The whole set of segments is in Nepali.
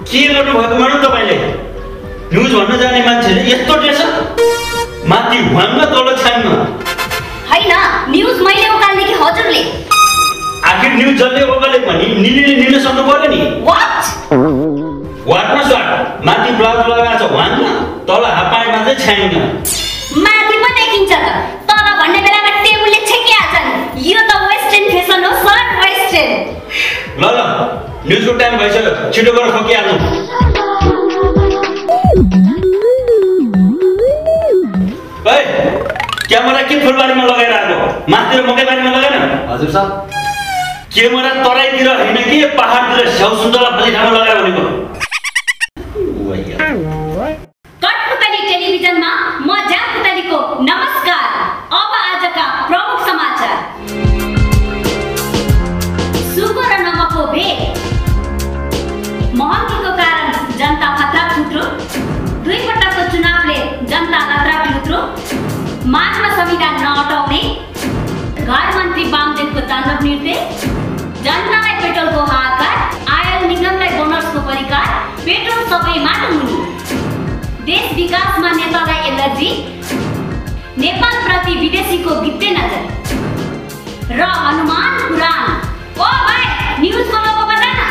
के गर्नुभएको मानौ तपाईँले? न्युज भन्न जाने मान्छेले यस्तो टेस माथि भन्न तल छान्न हैन। न्युज मैले उकाल्ने कि हजुरले? आखिर न्युज जसले ओकाले पनि निलीले निल्न सक्नु पर्यो नि। वाटमा स्वाट माथि ब्लाउज लगाएको छ भन्न, तल हापाइमा चाहिँ छ्याङ्ग। माथि पो देखिन्छ त, तल भन्ने बेलामा टेबुलले छेकिहाल्छ नि। यो त वेस्टर्न फेसन हो सर, वेस्टर्न। ल न्युजको टाइम भइसक्यो, छिटो गरेर खोकिहाल्नु। क्यामेरा के फुलबारीमा लगाएर आएको? माथितिर मकैबारीमा लगाएन? हजुर सर। क्यामेरा तराईतिर होइन कि पहाडतिर स्याउ सुन्तला फल्ने ठाउँमा लगायो भनेको? कठपुतली टेलिभिजनमा म ज्यापुतलीको नमस्कार। अब आजका प्रमुख समाचार। सुगो र नमकको भेट, महँगीको कारण जनता खतरा खुत्रो, 2 पटकको चुनावले जनता खतरा खुत्रो, माग्न संविधान नहटाउने, घर मन्त्री वामदेवको ताण्डव नृत्य, जनतालाई पेट्रोलको हाहाकार, आयल निगमलाई बोनसको परिकार, पेट्रोल सबै माटोमुनि, देश विकासमा नेतालाई एलर्जी, नेपाल प्रति विदेशीको गिद्धे नजर र हनुमान पुराण। ओ भाइ, न्युजको लोगो बजा न।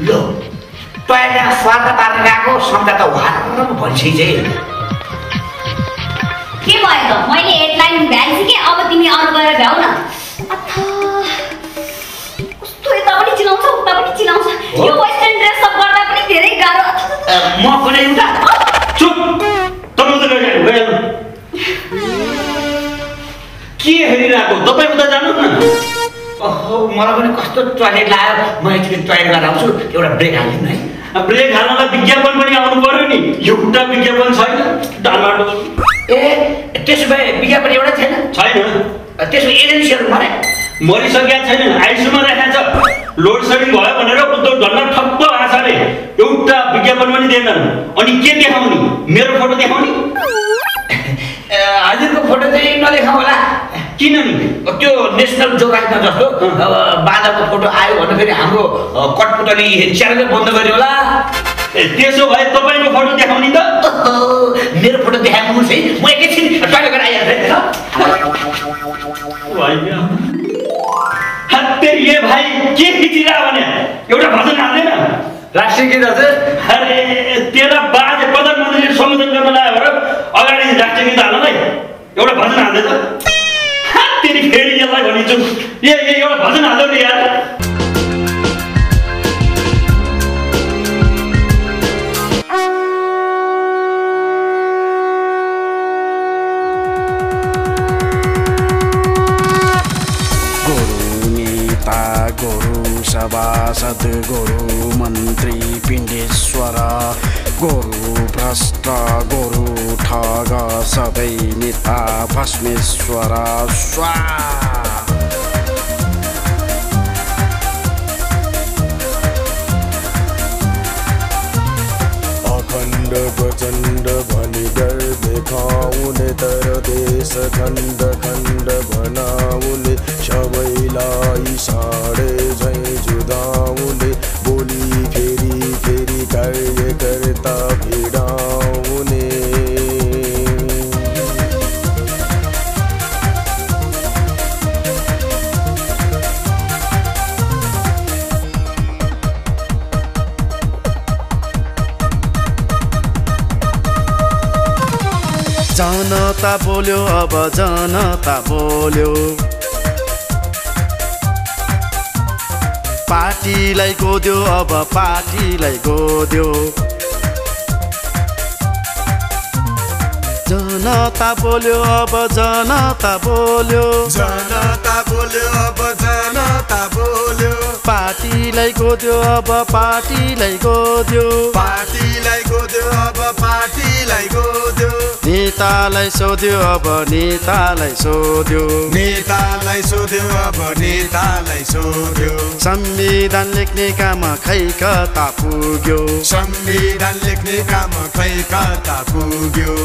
लो तैँले स्वार्थ पार्न गएको सम्झा त वार्न भन्छे चाहिँ के भयो त? मैले हेडलाइन भ्याइसके, अब तिमी अरू गरेर भ्याउ न। कस्तो यता पनि चिलाउँछ उता पनि चिलाउँछ। यो वेस्टर्न ड्रेस अप गर्दा पनि धेरै गाह्रो। म कुनै एउटा चुप तपाईँ उता गइहाल्नु। के हेरिरहेको? तपाईँ उता जानु न। ओहो, मलाई पनि कस्तो टोयलेट लाग्यो। म एकचोटि टोयलेट गरेर आउँछु, एउटा ब्रेक हालिदिनु है। ब्रेक हाल्नलाई विज्ञापन पनि आउनु पर्यो नि। एउटा विज्ञापन छैन डालमाटो। ए त्यसो भए विज्ञापन एउटा छैन? छैन। त्यसो एजेन्सीहरू मरिसकेका छैनन्, आइसियुमा राखेको छ। लोड सेडिङ भयो भनेर उद्धव ढल्ला ठप्प आशाले एउटा विज्ञापन पनि दिएनन्। अनि के देखाउने? मेरो फोटो देखाउने? हजुरको फोटो चाहिँ नदेखाउँ होला। किन नि? त्यो नेसनल जोग्राफीमा जस्तो बाँदरको फोटो आयो भने फेरि हाम्रो कठपुतली च्यानलै बन्द गर्यो होला। त्यसो भए तपाईँको फोटो देखाउने त? मेरो फोटो देखाउनुहोस् है, म एकैछिन टोयलेट गरेर आइहाल्छु। ये भाइ के खिचिरह भने एउटा भजन हाल्दैन? राष्ट्रिय गीत हजुर। अरे तेरा बाजे प्रधानमन्त्रीले सम्बोधन गर्न लाग्यो भएर अगाडि राष्ट्रिय गीत हाल्नलाई एउटा भजन हाल्दै त? तेरि फेरि यसलाई भनिन्छु, एउटा भजन हाल्दै नि यार। गुरु सभासद, गुरु मन्त्री पिण्डेश्वर, गुरु भ्रष्ट, गुरु ठग, सबै नेता भस्मेश्वर स्वा। अखण्ड प्रचण्ड भनी डर देखाउने, तर देश खण्ड खण्ड बनाउने, सबैलाई साडे झैँ जुदाउने, बोली फेरि फेरि कार्यकर्ता भिडाउने। जनता बोल्यो, अब जनता बोल्यो, पार्टीलाई गोद्यो, अब पार्टीलाई गोद्यो। जनता बोल्यो, अब जनता बोल्यो, जनता बोल्यो, अब जनता बोल्यो, पार्टीलाई गोद्यो, अब पार्टीलाई गोद्यो, पार्टीलाई गोद्यो, अब पार्टीलाई गोद्यो। नेतालाई सोध्यो अब नेतालाई सोध्यो नेतालाई सोध्यो अब नेतालाई सोध्यो संविधान लेख्ने काम खै कता पुग्यो संविधान लेख्ने काम खै कता पुग्यो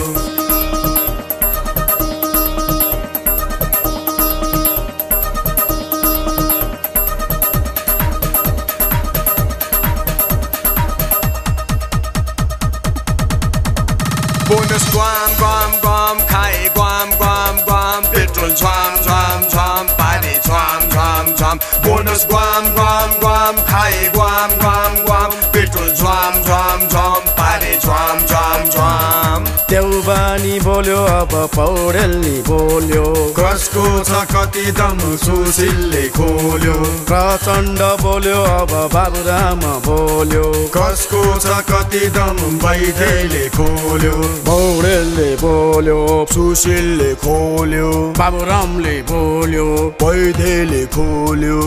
बोनस ग्वाम ग्वाम ग्वाम खाए ग्वाम ग्वाम ग्वाम पेट्रोल झ्वाम झ्वाम झ्वाम पारे झ्वाम झ्वाम झ्वाम बोनस ग्वाम ग्वाम ग्वाम खाए ग्वाम ग्वाम ग्वाम पेट्रोल झ्वाम झ्वाम झ्वाम पारे झ्वाम झ्वाम झ्वाम देउबानी बोल्यो अब पौडेल नि बोल्यो कसको छ कति दम सुशीलले खोल्यो प्रचण्ड बोल्यो अब बाबुराम बोल्यो कसको छ कति दम वैद्यले खोल्यो पौडेलले बोल्यो सुशीलले खोल्यो बाबुरामले बोल्यो वैद्यले खोल्यो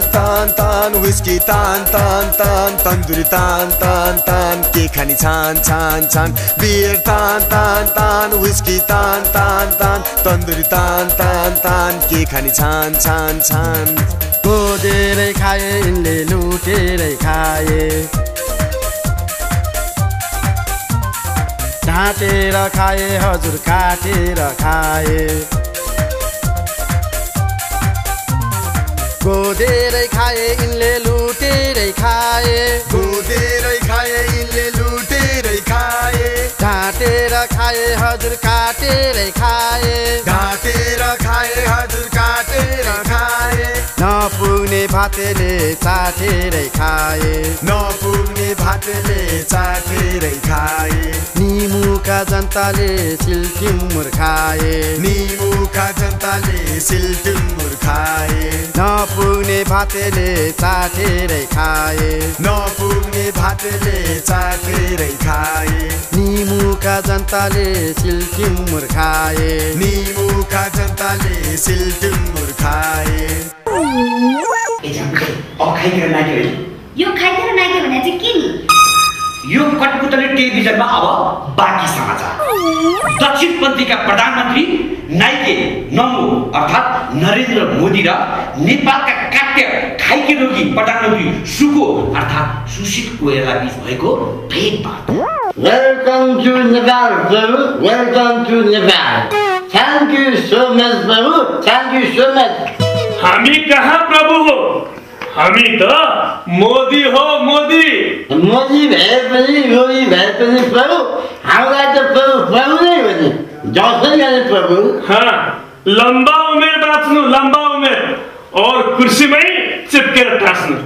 तान तान विस्की तान तान तान तन्दुरी तान तान तान के खानी छान छान छान बियर तान तान तान विस्की तान तान तान तन्दुरी तान तान तान के खानी छान छान छान गोदेरै खाए यिनले लुटेरै खाए ढाँटेर खाए हजुर काटेर खाए गोदेरै खाए यिनले लुटेरै खाए गोदेरै खाए यिनले लुटेरै खाए ढाँटेर खाए हजुर काटेरै खाए ढाँटेर खाए हजुर काटेर खाए नपुग्ने भातेले चाटेरै खाए नपुग्ने भातले चाटेरै खाए निमुका जनताले सिल्किमुर खाए निमुका जनताले सिल्किमुर खाए नपुग्ने भातेले चाटेरै खाए नपुग्ने भातले चाटेरै खाए निमुका जनताले सिल्किमुर खाए निमुका जनताले सिल्किमुर खाए अब खाइखेर नाच्यो यो खाइखेर नाच्यो भने चाहिँ के नि यो कटपुतली टेलिभिजनमा अब बाँकी समाचार दक्षिणपन्थीका प्रधानमन्त्री नाइके नमो अर्थात् नरेन्द्र मोदी र नेपालका काट्य खाइके रोगी प्रधानमन्त्री सुको अर्थात् सुशील कोइराला बीच भएको भेटवार्ता Welcome to Nepal, Prabhu. Welcome to Nepal. Thank you so much, Prabhu. Thank you so much. हामी कहाँ प्रभु हो हामी त मोदी हो मोदी मोदी भए पनि योगी भए पनि प्रभु हामीलाई त प्रभु नै हो नि दर्शन गर्ने प्रभु हाँ लम्बा उमेर बाँच्नु लम्बा उमेर और कुर्सीमै चिप्केर टास्नु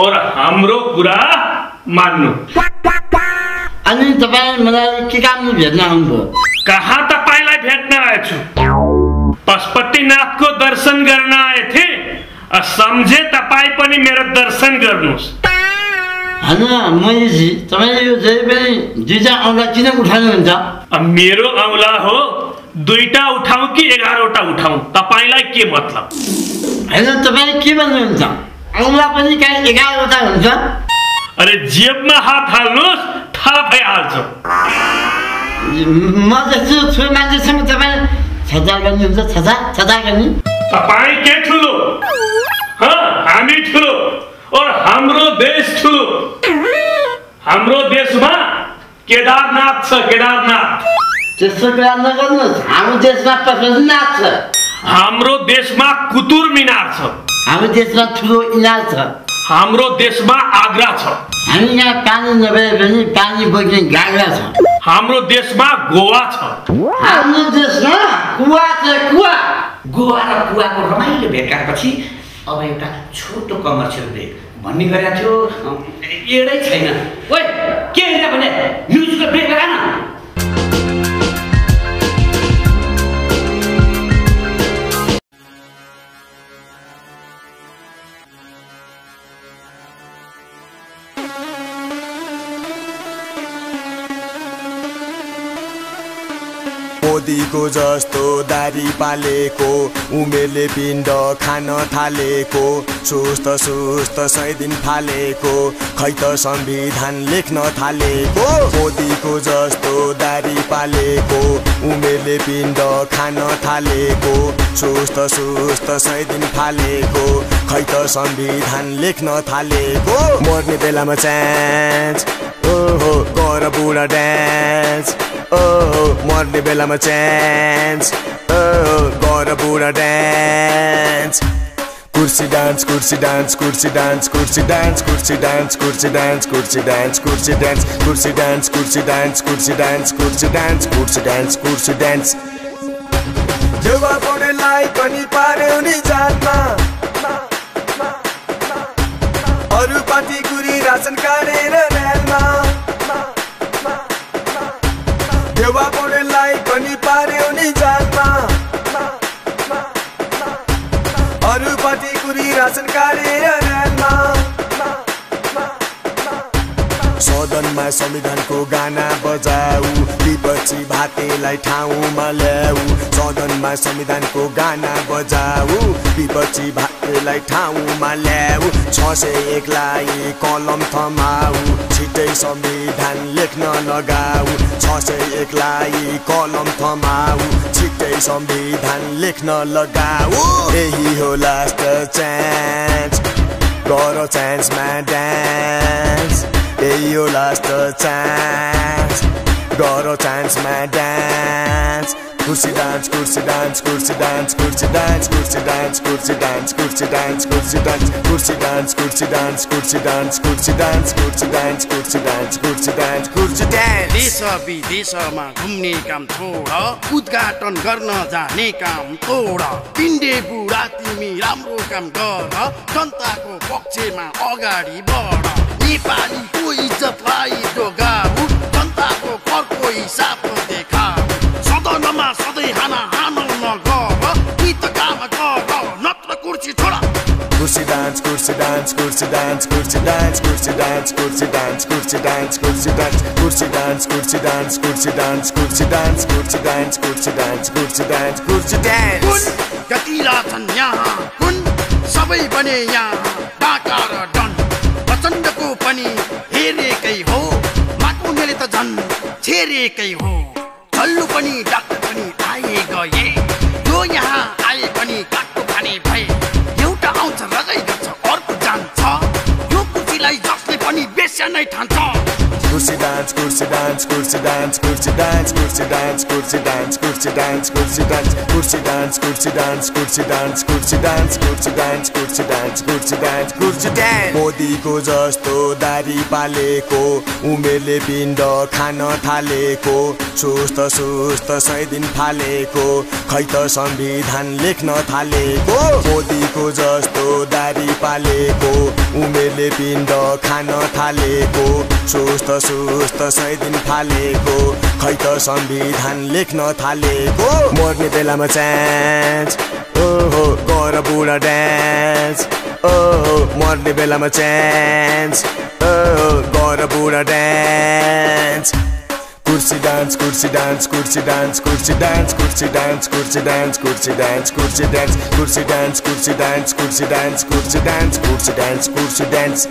और हाम्रो कुरा मान्नु अनि तपाईँ मलाई के कामले भेट्न आउनुभयो कहाँ तपाईँलाई भेट्न आएछु पशुपतिनाथको दर्शन गर्न आए थे सम्झे तपाईँ पनि मेरो दर्शन गर्नुहोस् होइन मोदीजी तपाईँले यो जहिले पनि दुईटा औँला किन उठाउनुहुन्छ मेरो औँला हो दुईटा उठाउँ कि 11वटा उठाउँ तपाईँलाई के मतलब होइन तपाईँले के भन्नुहुन्छ औँला पनि कहीँ 11वटा हुन्छ अरे जेबमा हात हाल्नुहोस् थाहा भइहाल्छ म जस्तो छोरी मान्छेसँग तपाईँ छजा गर्नुहुन्छ छजा गर्ने तपाईँ के ठुलो हामी ठुलो और हाम्रो देश ठुलो हाम्रो देशमा केदारनाथ छ केदारनाथ त्यस्तो कुरा नगर्नुहोस् हाम्रो देशमा पशुपतिनाथ छ हाम्रो देशमा कुतुर मिनार छ हाम्रो देशमा ठुलो इनार छ हाम्रो देशमा आग्रा छ हामी यहाँ पानी नभए पनि पानी बोक्ने गाग्रा छ हाम्रो देशमा गोवा छ हाम्रो देशमा कुवा छ कुवा गोवा र कुवाको रमाइलो भेटघाटपछि अब एउटा छोटो कमर्सियल ब्रेक भन्ने गरेको थियो एडै छैन ओइ के हेरेर भने म्युजिकल ब्रेक लगा न मोदीको जस्तो दारी पालेको उमेरले पिण्ड खान थालेको सुस्त सुस्त 100 दिन फालेको खै त संविधान लेख्न थालेको मोदीको जस्तो दारी पालेको उमेरले पिण्ड खान थालेको सुस्त सुस्त 100 दिन फालेको खै त संविधान लेख्न थालेको मर्ने बेलामा चान्स ओहो गर बुढा डान्स ओहो मर्ने बेलामा चान्स ओहो गर बुढा डान्स कुर्सी डान्स कुर्सी डान्स कुर्सी डान्स कुर्सी डान्स कुर्सी डान्स कुर्सी डान्स कुर्सी डान्स कुर्सी डान्स कुर्सी डान्स कुर्सी डान्स कुर्सी डान्स कुर्सी डान्स कुर्सी डान्स कुर्सी डान्स देवा पढेलाई पनि पार्यो नि जानमा अरू पार्टी कुरी रासन काटेर ऱ्यालमा देवा पढेलाई पनि पार्यो नि जानमा अरू पार्टी कुरी रासन काटेर ऱ्यालमा सदनमा संविधानको गाना बजाऊ विपक्षी भातेलाई ठाउँमा ल्याऊ सदनमा संविधानको गाना बजाऊ विपक्षी भातेलाई ठाउँमा ल्याऊ 601 लाई कलम थमाऊ छिटै संविधान लेख्न लगाऊ 601 लाई कलम थमाऊ छिटै संविधान लेख्न लगाऊ यही हो लास्ट चान्स गर चान्समा डान्स यही हो लास्ट चान्स गर चान्समा डान्स कुर्सी डान्स कुर्सी डान्स कुर्सी डान्स कुर्सी डान्स कुर्सी डान्स कुर्सी डान्स कुर्सी डान्स कुर्सी डान्स कुर्सी डान्स कुर्सी डान्स कुर्सी डान्स कुर्सी डान्स कुर्सी डान्स कुर्सी डान्स कुर्सी डान्स कुर्सी डान्स देश विदेशमा घुम्ने काम छोड उद्घाटन गर्न जाने काम तोड पिण्डे बुढा तिमी राम्रो काम गर जनताको पक्षमा अगाडि बढ नेपालीको इज्जतलाई जोगाऊ जनताको करको हिसाब देखाऊ सदनमा सधैँ हान नगर कि त काम गर नत्र कुर्सी छोड कुर्सी डान्स कुर्सी डान्स कुर्सी डान्स कुर्सी डान्स कुर्सी डान्स कुर्सी डान्स कुर्सी डान्स कुर्सी डान्स कुर्सी डान्स कुर्सी डान्स कुर्सी डान्स कुर्सी डान्स कुर्सी डान्स कुर्सी डान्स कुर्सी डान्स कुर्सी डान्स कुन गतिला छन् यहाँ कुन सबै बने यहाँ डाका र डन प्रचण्डको पनि हेरेकै हो माकुनेले त झन् छेरेकै हो छल्लु पनि डाक्टर पनि आए गए यो यहाँ आए पनि काट्टो खाने भए एउटा आउँछ रगै गर्छ अर्को जान्छ यो कुर्सीलाई जसले पनि बेस्या नै ठान्छ कुर्सी डान्स कुर्सी डान्स कुर्सी डान्स कुर्सी डान्स कुर्सी डान्स कुर्सी डान्स कुर्सी डान्स कुर्सी डान्स कुर्सी डान्स कुर्सी डान्स कुर्सी डान्स कुर्सी डान्स कुर्सी डान्स कुर्सी डान्स कुर्सी डान्स कुर्सी डान्स मोदीको जस्तो दारी पालेको उमेरले पिण्ड खान थालेको सुस्त सुस्त 100 दिन फालेको खै त संविधान लेख्न थालेको मोदीको जस्तो दारी पालेको उमेरले पिण्ड खान थालेको सुस्त सुस्त 100 दिन फालेको खै त संविधान लेख्न थालेको मर्ने बेलामा चान्स ओहो गर बुढा डान्स ओहो मर्ने बेलामा चान्स ओहो गर बुढा डान्स कुर्सी डान्स कुर्सी डान्स कुर्सी डान्स कुर्सी डान्स कुर्सी डान्स कुर्सी डान्स कुर्सी डान्स कुर्सी डान्स कुर्सी डान्स कुर्सी डान्स कुर्सी डान्स कुर्सी डान्स कुर्सी डान्स कुर्सी डान्स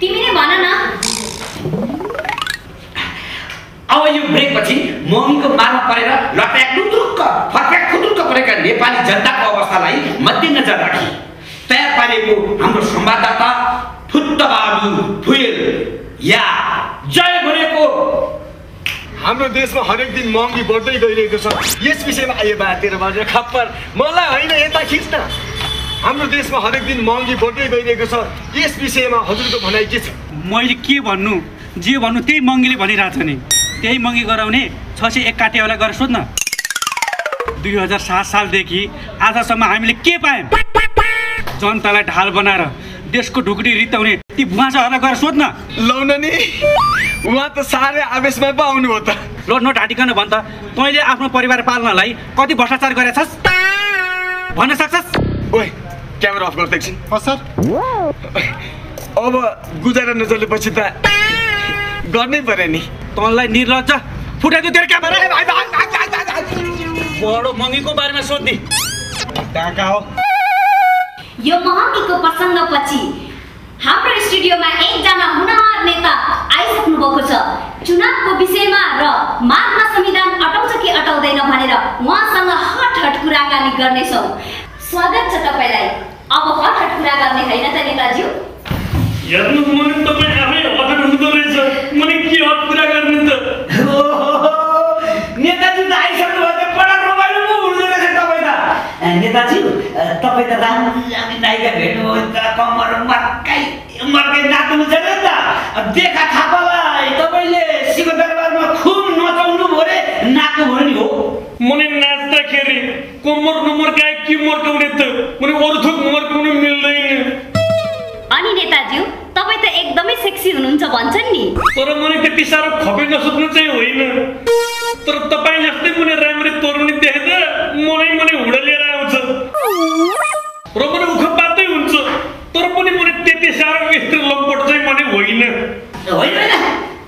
तिमीले भन न अब यो ब्रेकपछि महँगीको मारमा परेर लट्याक खुद्रुक्क फर्क्याक खुद्रुक्क परेका नेपाली जनताको अवस्थालाई मध्यनजर राखी तयार पारेको हाम्रो संवाददाता फुत्तबहादुर फुयल या जय भनेको हाम्रो देशमा हरेक दिन महँगी बढ्दै गइरहेको छ यस विषयमा आयो बातेर बजेर खप्पर मलाई होइन यता खिच्न हाम्रो देशमा हरेक दिन महँगी बढ्दै गइरहेको छ यस विषयमा हजुरको भनाइ के छ मैले के भन्नु जे भन्नु त्यही महँगीले भनिरहेछ नि त्यही महँगी गराउने 601 काटेवाला गरेर सोध्न 2007 सालदेखि आजसम्म हामीले के पायौँ जनतालाई ढाल बनाएर देशको ढुकुटी रित्ताउने ती भुवाचाहरूलाई गएर सोध्न लौन नि उहाँ त साह्रै आवेशमा पो आउनु हो त लो नोट हाटिकन भन् त तैँले आफ्नो परिवार पाल्नलाई कति भ्रष्टाचार गरेछस् भन्न सक्छस्? ओए क्यामेरा अफ गर्दै एकछिन। सर अब गुजारा नचलेपछि त गर्नै पर्यो नि। तँलाई निर्लज्ज फुटाइदियो तेरो क्यामेरा। बडो महँगीको बारेमा सोध्ने कहाँ हो? यो महँगीको प्रसङ्गपछि हाम्रो स्टुडियोमा एकजना हुनहार नेता आइसक्नु भएको छ। चुनावको विषयमा र मागमा संविधान अटाउँछ कि अटाउँदैन भनेर उहाँसँग हट कुराकानी गर्नेछौँ। स्वागत छ तपाईँलाई। अब हट कुरा गर्ने होइन त नेताज्यू? हेर्नु मैले तपाईँ आफै हट हुँदो रहेछ। मैले के हट कुरा गर्ने त? नेताजी त आइसक्नु भयो, बडा रमाइलो पो हुँदो रहेछ तपाईँ त। नेताजी तपाईँ त राम्री नायिका भेट्नुभयो त, कमर मर्कै नाच्नुहुन्छ नि त। देखा थापालाई तपाईँले शिव दरबारमा खुब नचाउनु भयो रे, नाच्नु भयो नि हो। मैले नाच्दाखेरि कमर नमर्काए के मर्काउने त? मैले अरू थोक मर्काउनु मिल्दैन। अनि नेताज्यू तपाईँ त एकदमै सेक्सी हुनुहुन्छ भन्छन् नि। तर मैले त्यति साह्रो खपे नसक्नु चाहिँ होइन, तर तपाईँ जस्तै मैले राम्ररी तरुणी देख्दा मलाई हुडलेर आउँछ र मैले उख पातै हुन्छ। तर पनि मैले त्यति साह्रो स्त्री लम्पट चाहिँ मैले होइन। होइन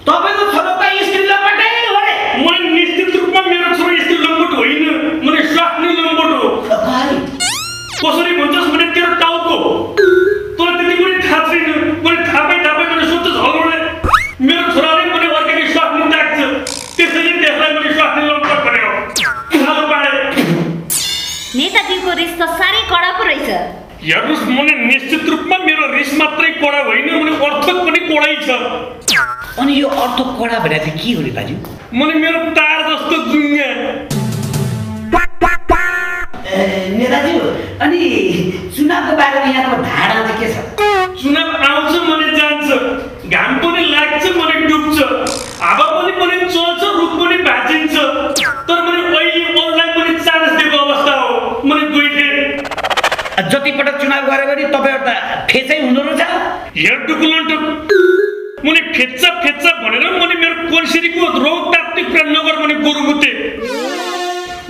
तपाईँको छोरो त स्त्री लम्पटै हो रे। मैले निश्चित रूपमा मेरो छोरो स्त्री लम्पट होइन, मैले स्वास्नी लम्पट हो। कसरी भन्छस् भने तेरो टाउको तर त्यति पनि थाहा छैन। मैले थापै मैले सोध्छु झगडे मेरो छोराले मैले अर्कै स्वास्नी ताक्छ, त्यसैले त्यसलाई मैले स्वास्नी लम्पट भनेको थाहा पाएँ। नेताजीको रिस त साह्रै कडा पो रहेछ। हेर्नुहोस् मैले निश्चित रूपमा मेरो रिस मात्रै कडा होइन, मैले अर्थक पनि कडै छ। अनि यो अर्थ कडा भनेर चाहिँ के हो नेताजी? मैले मेरो तार जस्तो जुङ्गा। नेताजी अनि चुनावको बारेमा यहाँको धारणा चाहिँ के छ? चुनाव आउँछ भने जान्छ, घाम पनि लाग्छ भने डुब्छ, हावा पनि चल्छ, रुख पनि भाँचिन्छ। तर मैले अहिले अरूलाई पनि चान्स दिएको अवस्था हो। मैले गइथे जति पटक चुनाव गरे पनि तपाईँहरू त फेचै हुँदो रहेछ। हेर डुकुलन्टुक मैले फेच्चा भनेर मैले मेरो कोन्सिरीको रौताप्ती कुरा नगर भने गोरुमुते।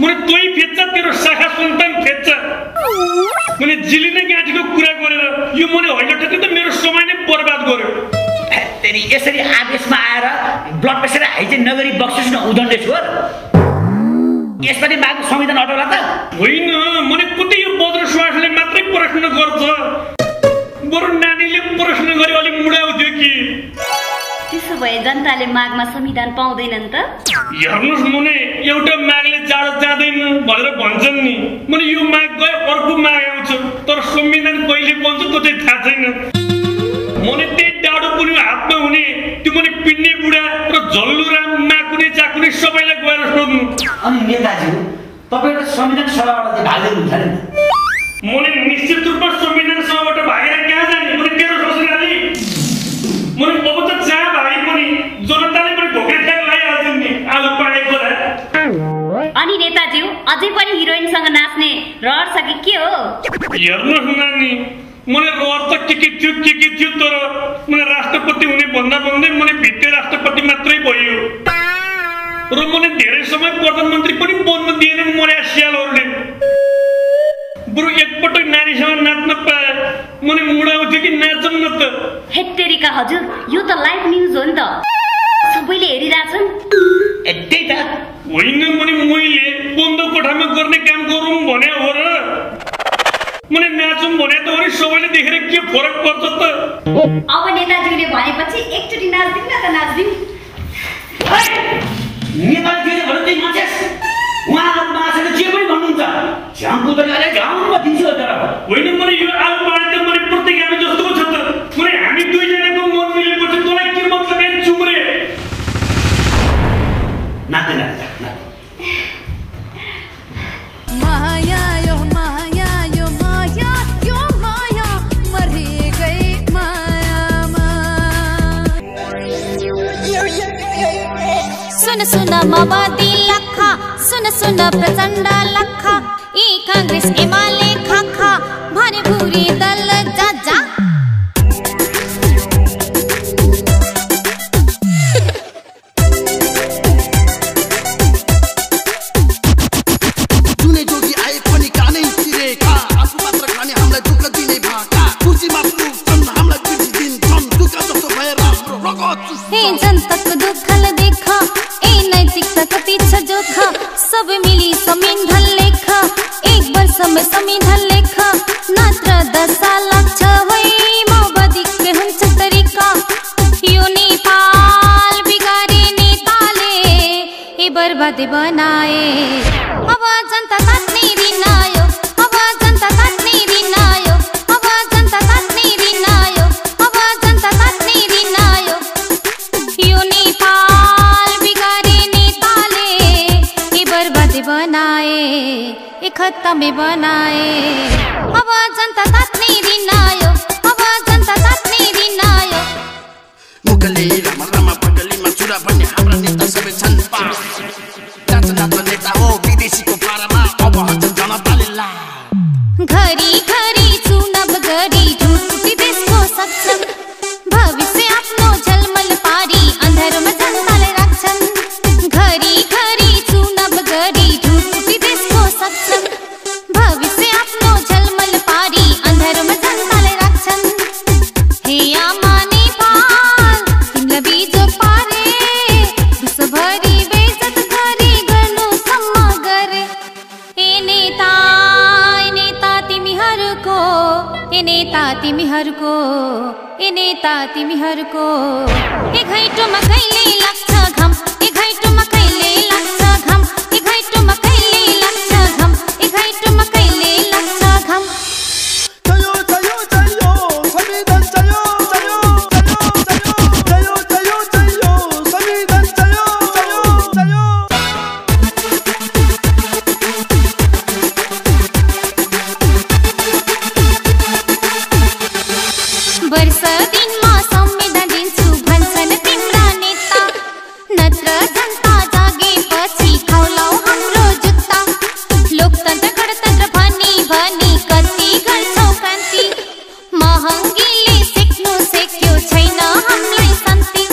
मैले तोही फेच्चा तेरो शाखा सन्तान फेच्चा। मैले जिलिने गाँठीको कुरा गरेर यो मैले होइन ठक्कै त मेरो समय नै बर्बाद गर्यो। तेरि यसरी आवेशमा आएर ब्लड प्रेसर हाई चाहिँ नगरी बक्सिस न उदण्डे छोर। यसपालि माग संविधान अटाउला त? होइन, मैले कतै यो बज्र श्वासले मात्रै प्रश्न गर्छ, बरु नानीले प्रश्न गरे अलि मुडाउँथ्यो कि। त्यसो भए जनताले मागमा संविधान पाउँदैनन् त? हेर्नुहोस् मुने एउटा मागले जाडो जाँदैन भनेर भन्छन् नि। मैले यो माग गए अर्को माग आउँछ, तर संविधान कहिले बन्छ त्यो चाहिँ थाहा छैन। मैले त्यही डाडो पनि हातमा हुने त्यो मैले पिन्ने बुढा र झल्लुराम माकुने चाकुने सबैलाई गएर सोध्नु। अनि नेताजी तपाईँहरू संविधान सभाबाट चाहिँ भाग्दै हुन्छ नि? मैले निश्चित रूपमा संविधान सभाबाट भागेर कहाँ जाने? मैले तेरो ससुराली मैले अब त जहाँ भागे पनि जनताले पनि ढोक्रे ठ्याक लगाइहाल्छन् नि आलु पाएको र। अनि नेताज्यू अझै पनि हिरोइनसँग नाच्ने रहर छ कि के हो? हेर्नुहोस् नानी, मैले रहर त के थियो तर मैले राष्ट्रपति हुने भन्दा भन्दै मैले भित्ते राष्ट्रपति मात्रै भयो र मैले धेरै समय प्रधानमन्त्री पनि बन्न दिएनन् मलाई स्यालहरूले। बरु एकपटक नानीसँग नाच्न पाए मैले मुडाउँथ्यो कि नाचौँ न त। हेत्तेरिका हजुर, यो त लाइभ न्युज हो नि त, सबैले हेरिरहेछन्। त्यही त होइन, मैले बन्द कोठामा गर्ने काम गरौँ भने हो र मैले नाचौँ भने त अनि सबैले देखेर के फरक पर्छ त? अब नेताजीले भनेपछि एकचोटि नाच्दिउँ न त नाच्दिउँ। नेपालीले भन्नु त्यही मान्छेस उहाँहरू मान्छेले जे पनि भन्नुहुन्छ झ्याम्पु त गरे झ्याम्पु दिन्छु तर होइन। मैले यो आलु पाडे त मैले प्रत्येक हामी जस्तो छ त। मैले हामी दुईजनाको मन मिलेपछि तँलाई के मतलब है चुम्रे? नाच्दैन माया यो माया यो माया यो माया मरि गई मायामा। सुन सुन माओवादी लखा, सुन सुन प्रचण्ड लखा, यी कांग्रेस एमाले खाखा भने भुरी दल जा जा। जोख सब मिली संविधान लेख 1 वर्षमा संविधान लेख नत्र दशा लाग्छ वै माओवादीकै हुन्छ तरिका यो नेपाल बिगारे नेताले ए बर्बाद बनाए अब जनता तात्ने दिन आयो अब जनता तात्ने दिन आयो अब जनता तात्ने दिन आयो अब जनता तात्ने दिन आयो यो नेपाल बिगारे नेताले ए बर्बाद बनाए ए खत्म बनाए अब जनता तात्ने दिन आयो अब जनता तात्ने दिन आयो मुगले रामा रामा पगलीमा चुरा भन्ने हाम्रा नेता सबै छन् नाच नेता हो विदेशीको पारामा अब हन्छ जनताले ला घरी घरी चुनाव गरी झुटी देशको सक्षम भविष्य आफ्नो झलमल पारी अन्धारमा जनतालाई राख्छन् घरी घरी चुनाव गरी झुटी देशको सक्षम भविष्य आफ्नो झलमल पारी अन्धारमा जनतालाई राख्छन् हे आमा नेपाल तिमीलाई बिजो पारे विश्वभरि बेइज्जत गरी गर्नुसम्म गरे ए नेता तिमीहरूको ए नेता तिमीहरूको ए नेता तिमीहरूको ए घैँटोमा कहिले लाग्छ घम ए घैँटोमा कहिले लाग्छ घम ए घैँटोमा कहिले लाग्छ घम ए घैँटोमा कहिले लाग्छ घम जयो जयो जयो संविधान जयो जयो जयो जयो जयो संविधान जयो जयो जयो वर्ष दिनमा संविधान दिन्छु भन्छन् तिम्रा नेता नत्र जनता जागेपछि खाउलौ हाम्रो जुत्ता लोकतन्त्र गणतन्त्र भनी भनी कति गर्छौ क्रान्ति महँगीले सेक्यो छैन हामीलाई शान्ति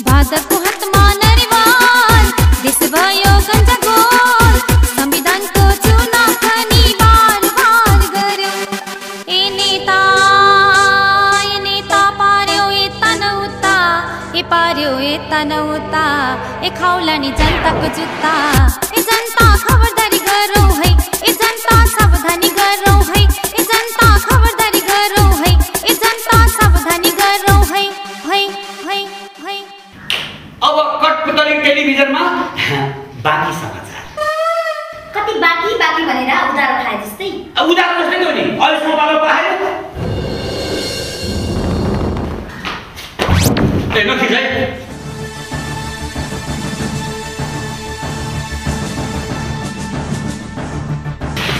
भादको हातमा नरिवाल देश भयो गन्जागोल संविधानको चुनाव पनि बार बार गर्यो ए नेता पार्यो यता न उता ए खाउला नि जनताको जुत्ता ए जनता खबरदारी गरौ है ए जनता सावधानी गरौ है ए जनता खबरदारी गरौ है ए जनता सावधानी गरौ है है है है अब कटपुतली टेलिभिजनमा बाँकी समाचार कति बाँकी भनेर उधारो खाए जस्तै उधारो जस्तै हो नि अहिलेसम्म बाबा पाएन नखिचाइ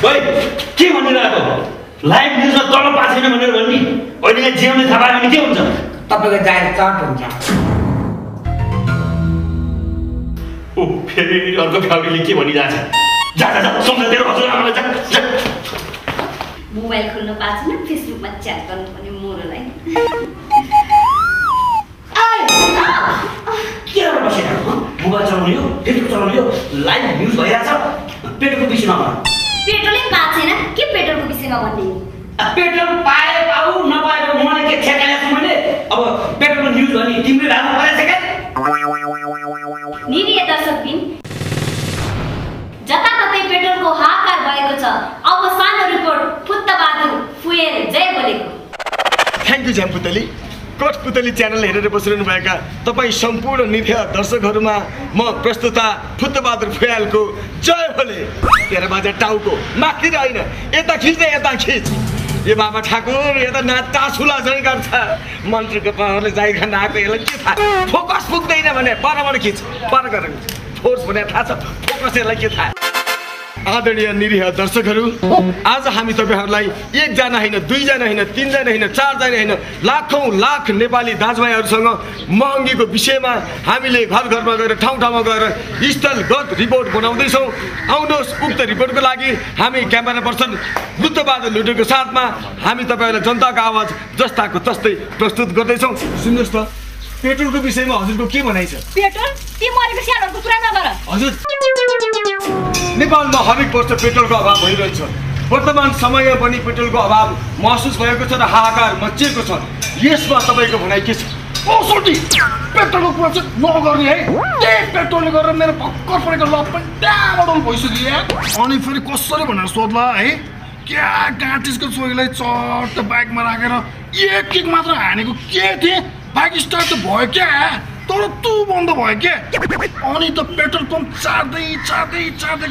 ओइ के भनिरहेको लाइभ न्युजमा तल पाएको छैन भनेर भन्ने अहिले जिउने थाहा पायो भने के हुन्छ तपाईँको जाहेर चट हुन्छ ओ फेरि अर्को फ्याउरीले के भनिरहेछ जा जा जा सम्झेर हजुरआमालाई जा मोबाइल खोल्न पाएको छैन फेसबुकमा च्याट गर्नु पर्ने मोरोलाई के गरेर बसिरहेको मोबाइल चलाउने हो फेसबुक चलाउने हो लाइभ न्युज भइरहेछ पेट्रोलको विषयमा पेट्रोलै पाएको छैन के पेट्रोलको विषयमा भन्ने पेट्रोल पाए पाऊ नपाएको मलाई के ठेक्का ल्याएको मैले अब पेट्रोलको न्युज भने तिमीले भाग्नु परेछ क्या निरीह दर्शकबिन जताततै पेट्रोलको हाहाकार भएको छ अब सानो रिपोर्ट फुत्तबहादुर फुएर जय बोलेको थ्याङ्क यू झ्याम्पुतली कठपुतली च्यानल हेरेर बसिरहनुभएका तपाईँ सम्पूर्ण निरीह दर्शकहरूमा म प्रस्तुता फुत्तबहादुर फुयालको जय भोले तेरो बाजा टाउको माथि होइन यता खिच्दै यता खिच ए बाबा ठाकुर यता टासुला झै गर्छ मन्त्रीको पावरले जागिर खान आएको यसलाई के थाहा फोकस पुग्दैन भने परबाट खिच पर गरेर फोर्स भने थाहा छ फोकस यसलाई के थाहा आदरणीय निरीह दर्शकहरू आज हामी तपाईहरुलाई एकजना हैन दुईजना हैन तीनजना हैन चारजना हैन लाखौं लाख नेपाली दाजुभाइहरुसँग महँगीको विषयमा हामीले घर घरमा गएर ठाउँ ठाउँमा गएर स्थलगत रिपोर्ट बनाउँदै छौं। आउनुहोस् उक्त रिपोर्टको लागि हामी क्यामेरा पर्सन फुत्तबहादुर लुटेको साथमा हामी तपाईहरुलाई जनताको आवाज जस्ताको तस्तै प्रस्तुत गर्दै छौं। सुन्नुस् त पेट्रोलको विषयमा हजुरको के भनाइ छ? पेट्रोल ती मरेको स्यालहरुको कुरा नगर हजुर। नेपालमा हरेक वर्ष पेट्रोलको अभाव भइरहेछ। वर्तमान समयमा पनि पेट्रोलको अभाव महसुस भएको छ र हाहाकार मचिएको छ। यसमा तपाईको भनाइ के छ? 65 पेट्रोलको कुरा चाहिँ नगर्ने है। त्यही पेट्रोलले गरेर मेरो भक्कर परेको लप पनि त्यहाँबाट भइसक्यो। अनि फेरि कसरी भनेर सोध्ला है, क्या गाँटिसको छोरीलाई चट्ट बाइकमा राखेर एक किक मात्र हानेको के थिएँ, बाइक स्टार्ट त भयो क्या, तर तँ बन्द भयो क्या। अनि त पेट्रोल पम्प चार्दै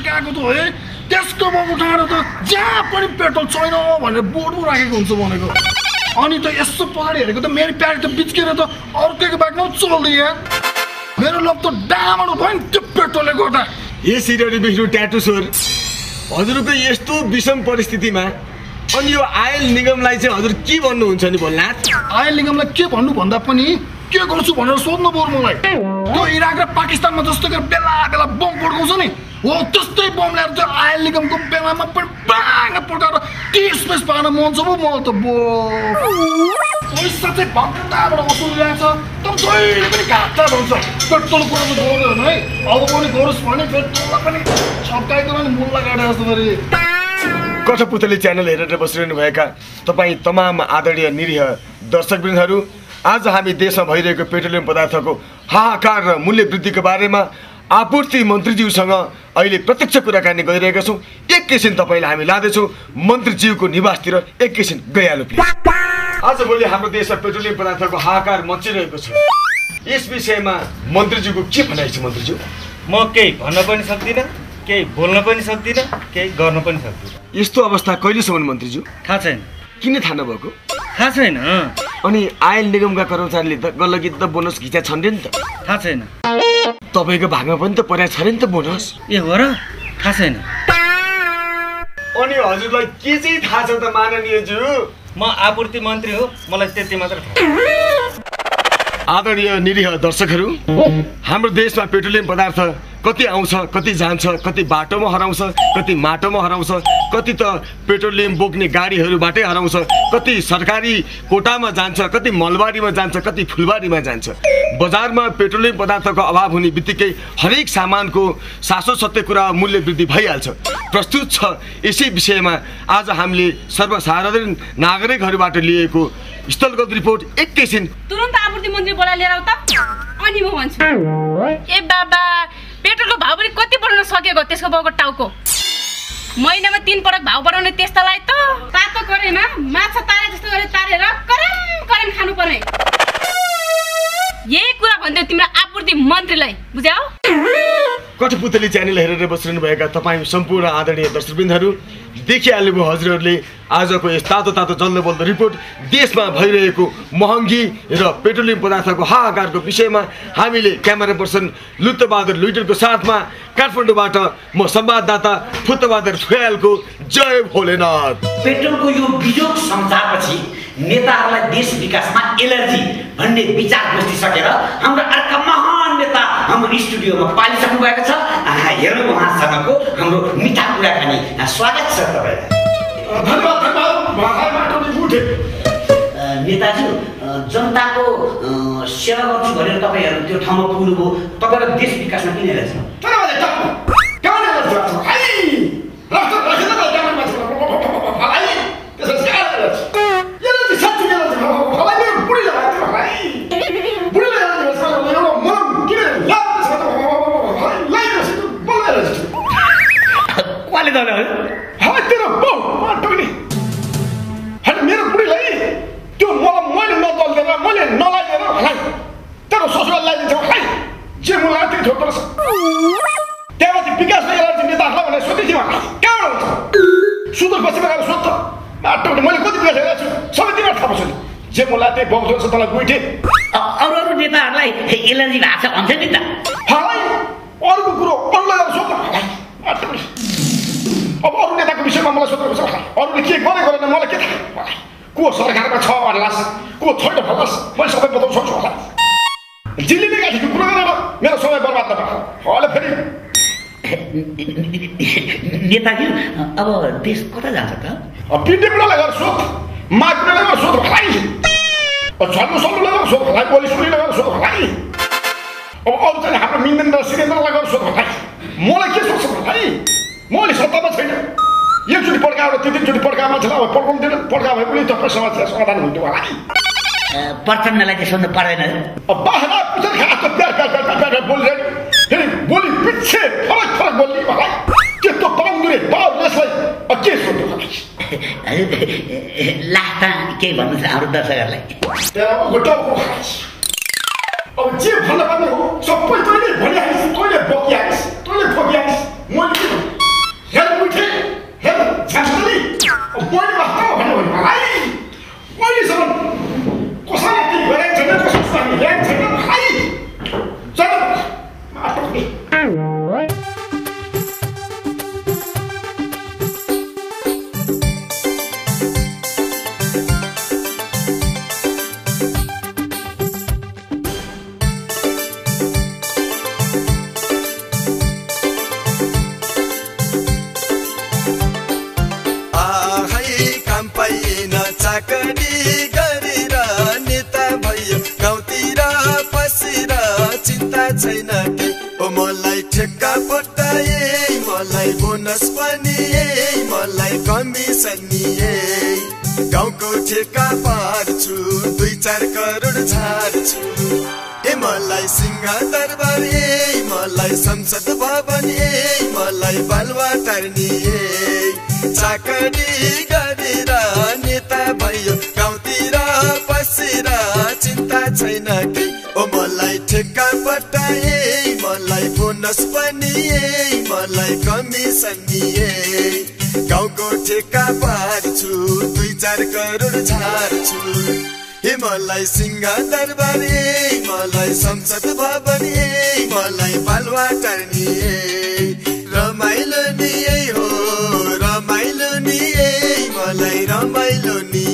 गएको त है, त्यसको बाबु उठाएर त जहाँ पनि पेट्रोल छैन भनेर बोर्ड राखेको हुन्छ भनेको। अनि त यसो पछाडि हेरेको त मेरो प्यारी त बिच्केर त अर्कैको बाइकमा चल्दै मेरो लप त डाँबाट भयो नि त्यो पेट्रोलले गर्दा। ए सिरडी बिग्रु ट्याटु स्वर, हजुरको यस्तो विषम परिस्थितिमा अनि यो आयल निगमलाई चाहिँ हजुर के भन्नुहुन्छ नि बोल्ला? आयल निगमलाई के भन्नु भन्दा पनि के गर्छु भनेर सोध्नु पर्यो मलाई। त्यो इराक र पाकिस्तानमा जस्तो गरेर बेला बम पड्काउँछ नि, हो त्यस्तै बम ल्याएर त्यो आयल निगमको बेलामा पनि बाङ पड्काएर 30 पार्न मन छ मलाई त। पैसा चाहिँ भक्ताबाट वसुलिरहेको छ, तर जहिले पनि घाटा हुन्छ। पेट्रोल कुरा त गर्दैन है, अब पनि गरोस् भने पेट्रोललाई पनि छप्काइदिनु नि मुल्ला काटेर जस्तो गरी। कठपुतली च्यानल हेरेर बसिरहनुभएका तपाईँ तमाम आदरणीय निरीह दर्शकवृन्दहरू, आज हामी देशमा भइरहेको पेट्रोलियम पदार्थको हाहाकार र मूल्य वृद्धिको बारेमा आपूर्ति मन्त्रीज्यूसँग अहिले प्रत्यक्ष कुराकानी गरिरहेका छौँ। एकैछिन तपाईँलाई हामी लाँदैछौँ मन्त्रीज्यूको निवासतिर, एकैछिन गइहाल्नु प्लिज। आजभोलि हाम्रो देशमा पेट्रोलियम पदार्थको हाहाकार मचिरहेको छ, यस विषयमा मन्त्रीज्यूको के भनाइ छ? मन्त्रीज्यू, म केही भन्न पनि सक्दिनँ, केही बोल्न पनि सक्दिनँ, केही गर्न पनि सक्दिनँ। यस्तो अवस्था कहिलेसम्म मन्त्रीज्यू? थाहा छैन। किन थाहा नभएको? थाहा छैन। अनि आयल निगमका कर्मचारीले त गल्लगित त बोनस खिचा छन् नि त? थाहा छैन। तपाईँको भागमा पनि त पर्या छ नि त बोनस? ए हो र? थाहा छैन। अनि हजुरलाई के चाहिँ थाहा छ त माननीय ज्यू? म आपूर्ति मन्त्री हो, मलाई त्यति मात्र थाहा। आदरणीय निरीह दर्शकहरू, हाम्रो देशमा पेट्रोलियम पदार्थ कति आउँछ, कति जान्छ, कति बाटोमा हराउँछ, कति माटोमा हराउँछ, कति त पेट्रोलियम बोक्ने गाडीहरूबाटै हराउँछ, कति सरकारी कोटामा जान्छ, कति मलबारीमा जान्छ, कति फुलबारीमा जान्छ। बजारमा पेट्रोलियम पदार्थको अभाव हुने बित्तिकै हरेक सामानको सासो सत्य कुरा मूल्य वृद्धि भइहाल्छ। प्रस्तुत छ यसै विषयमा आज हामीले सर्वसाधारण नागरिकहरूबाट लिएको स्थलगत रिपोर्ट। एकैछिन तुरन्त आपूर्ति मन्त्री बोला लिएर आऊ त, अनि म भन्छु। ए बाबा, पेट्रोलको भाउ पनि कति बढ्न सकेको त्यसको बाउको टाउको। महिनामा 3 पटक भाउ बढाउने त्यस्तालाई त तातो गरेमा माछा तारे जस्तो गरे तारेर करम खानु पर्ने। यही कुरा भन्दै तिम्रो आपूर्ति मन्त्रीलाई, बुझ्यौ? कठपुतली च्यानल हेरेर बसिरहनुभएका तपाईँ सम्पूर्ण आदरणीय दर्शकवृन्दहरू, देखिहाल्नुभयो हजुरहरूले आजको यस तातो जल्दो बल्दो रिपोर्ट। देशमा भइरहेको महँगी र पेट्रोलियम पदार्थको हाहाकारको विषयमा हामीले क्यामेरा पर्सन लुत्तबहादुर लुइटरको साथमा काठमाडौँबाट म संवाददाता फुत्तबहादुर फुयालको जय भोलेनाथ। पेट्रोलको यो बिजोग समाचारपछि नेताहरूलाई देश विकासमा एलर्जी भन्ने विचार बसिसकेर हाम्रो अर्का महान नेता हाम्रो स्टुडियोमा पालिसक्नु भएको छ। हेरौँ उहाँसँगको हाम्रो मिठा कुराकानी। स्वागत छ तपाईँलाई। नेताजी, जनताको सेवा गर्छु भनेर तपाईँहरू त्यो ठाउँमा पुग्नुभयो, तपाईँको देश विकासमा किन एलर्जी? मेरो बुढीलाई त्यो मैले नदल्दैन, मैले नलाइदिएर होला तेरो ससुराल लगाइदिन्छ होला, जे मलाई त्यही ठोक्दो रहेछ। त्यहाँमाथि विकासमा एलर्जी नेताहरूलाई भनेर सोधेपछि कहाँबाट हुन्छ? सुदूरपश्चिममा गएर सोध्छ बाटो। मैले कति विकास गरेको छु सबै दिन थाहा पाउँछु नि, जे मलाई त्यही बग्दो रहेछ तँलाई गुइठे। अरू नेताहरूलाई एलर्जी भएको छ भन्छ नि त। अरूको कुरो अरूलाई गएर सोध्छ बाटो। अब अरू नेताको विषयमा मलाई सोध्नुपर्छ, अरूले के गरेन मलाई के थाहा? को सरकारमा छ भन्लास्, को छैन भन्लास्, मैले सबै बताउनु सक्छु होला। जिल्लीले गाठीको कुरा गरेर मेरो समय बर्बाद नगर्नु होला। फेरि नेताजी, अब देश कता जान्छ त? पिन्डेपुरालाई गएर सोध, माकुरालाई गएर सोध होला, झल्नु सल्लुलाई गएर सोध होला, पोलिसलाई गएर सोध होला। अब अरू चाहिँ हाम्रो मिन्देन र सिरेन्द्रलाई गएर सोध होला। मलाई के सोध्छ होला? मैले सत्तामा छैन, एकचोटि पड्काएर 3-3 चोटि पड्काएको मान्छेलाई अब पड्काउनु दिएन, पड्का भए पनि तपाईँ समस्या समाधान हुन्थ्यो होला। प्रचण्डलाई त्यसो पर्दैन बाहना पिछर खाएको प्यार बोलिरहे फेरि बोली पिच्छे फरक बोल्ने मलाई त्यस्तो पाउँदुरे बाबुलाई के सोध्नु लास्टमा केही भन्नु छ हाम्रो दर्शकहरूलाई अब जे भन्न पर्ने हो सबै तैँले भनिहालिस् तैँले बोकिहालिस् तैँले ठोकिहालिस् मैले हेर उठे हेर झ्यास्टली मैले वास्तवमा भन्यो भने मलाई अहिलेसम्म कसैले केही गरेको छैन कसैसँग ल्याएको छैन भाइ चल माटोले चाकरी गरेर नेता भयो गाउँतिर पसेर चिन्ता छैन के ओ मलाई ठेक्का पटाए मलाई बोनस पनि मलाई कमिसन नि गाउँको ठेक्का पार्छु 2-4 करोड झार्छु मलाई सिंह दरबार मलाई संसद भवन मलाई बालुवाटार नि चाकरी गरेर नेता भयो गाउँतिर पसेर चिन्ता छैन के ओ मलाई ठेक्का पटाए मलाई बोनस पनि मलाई कमिसन नि गाउँको ठेक्का पार्छु 2-4 करोड झार्छु मलाई सिंह दरबार मलाई संसद भवन मलाई बालुवाटार नि रमाइलो नि हो रमाइलो नि मलाई रमाइलो नि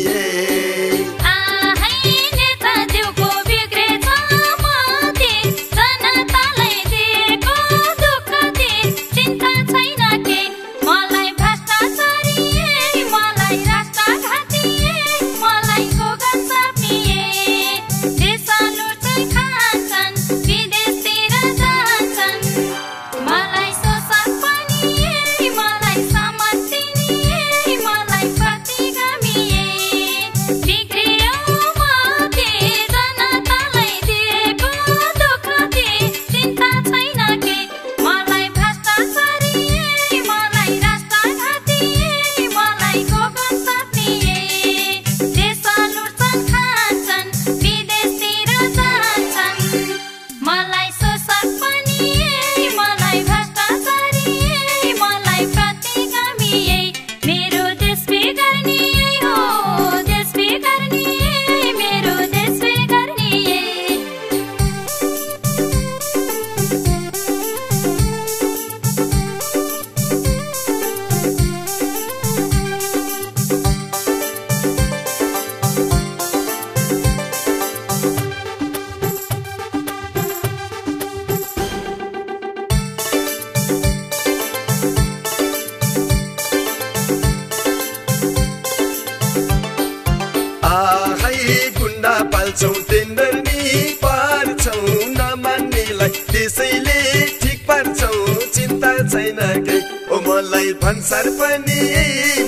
पाल्छौं टेन्डर नि पार्छौं नमान्नेलाई त्यसैले ठिक पार्छौं चिन्ता छैन के ओ मलाई भन्सार पनि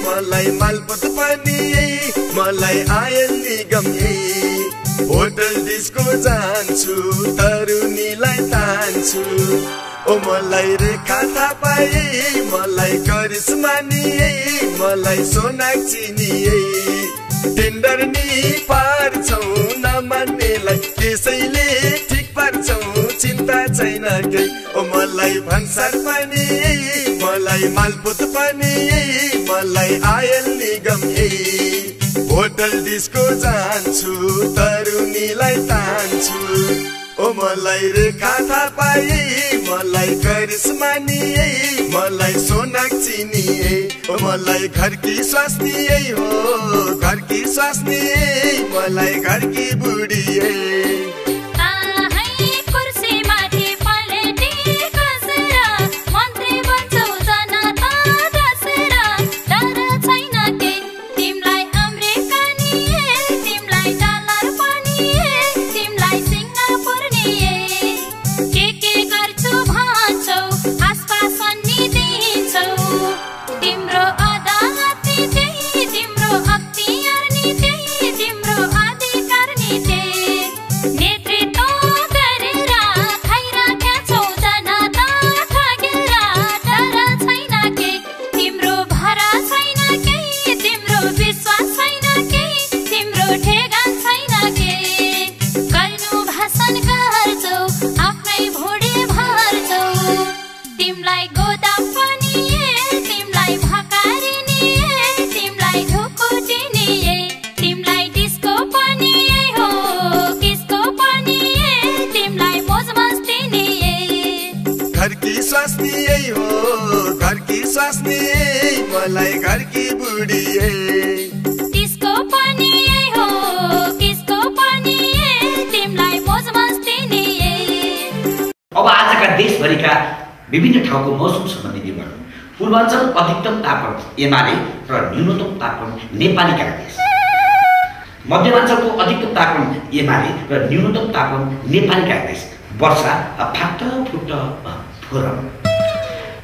मलाई मालपोत पनि मलाई आयल निगम होटल डिस्को जान्छु तरुनीलाई तान्छु ओ मलाई रेखा थापाए मलाई करिश्मा नि मलाई सोनाक्षी नि टेन्डर नि पार्छौं नमान्नेलाई त्यसैले ठिक पार्छौं चिन्ता छैन के ओ मलाई भन्सार पनि मलाई मालपोत पनि मलाई आयल निगम होटल डिस्को जान्छु तरुनीलाई तान्छु ओ मलाई रेखा थापाए मलाई करिश्मा नि मलाई सोनाक्षी नि ओ मलाई घरकी स्वास्नी हो घरकी स्वास्नी मलाई घरकी बुढी तिम्रो अख्तियार नि त्यही तिम्रो अधिकार नि तिमलाई भकारिने तिमलाई ढुकुटिने तिमलाई डिस्को पनि हो किसको पनि तिमलाई मोज मस्ती नि घर की स्वास्नी हो घर की स्वास्नी मलाई घर की बुढी डिस्को पनि हो किसको पनि तिमलाई मोज मस्ती नि अब आजका देशभरिका विभिन्न ठाउँको मौसम सम्बन्धी विवरण। पूर्वाञ्चल अधिकतम तापक्रम एमाले र न्यूनतम तापक्रम नेपाली काङ्ग्रेस। मध्यमाञ्चलको अधिकतम तापक्रम एमाले र न्यूनतम तापक्रम नेपाली काङ्ग्रेस। वर्षा फाटफुट फोरम।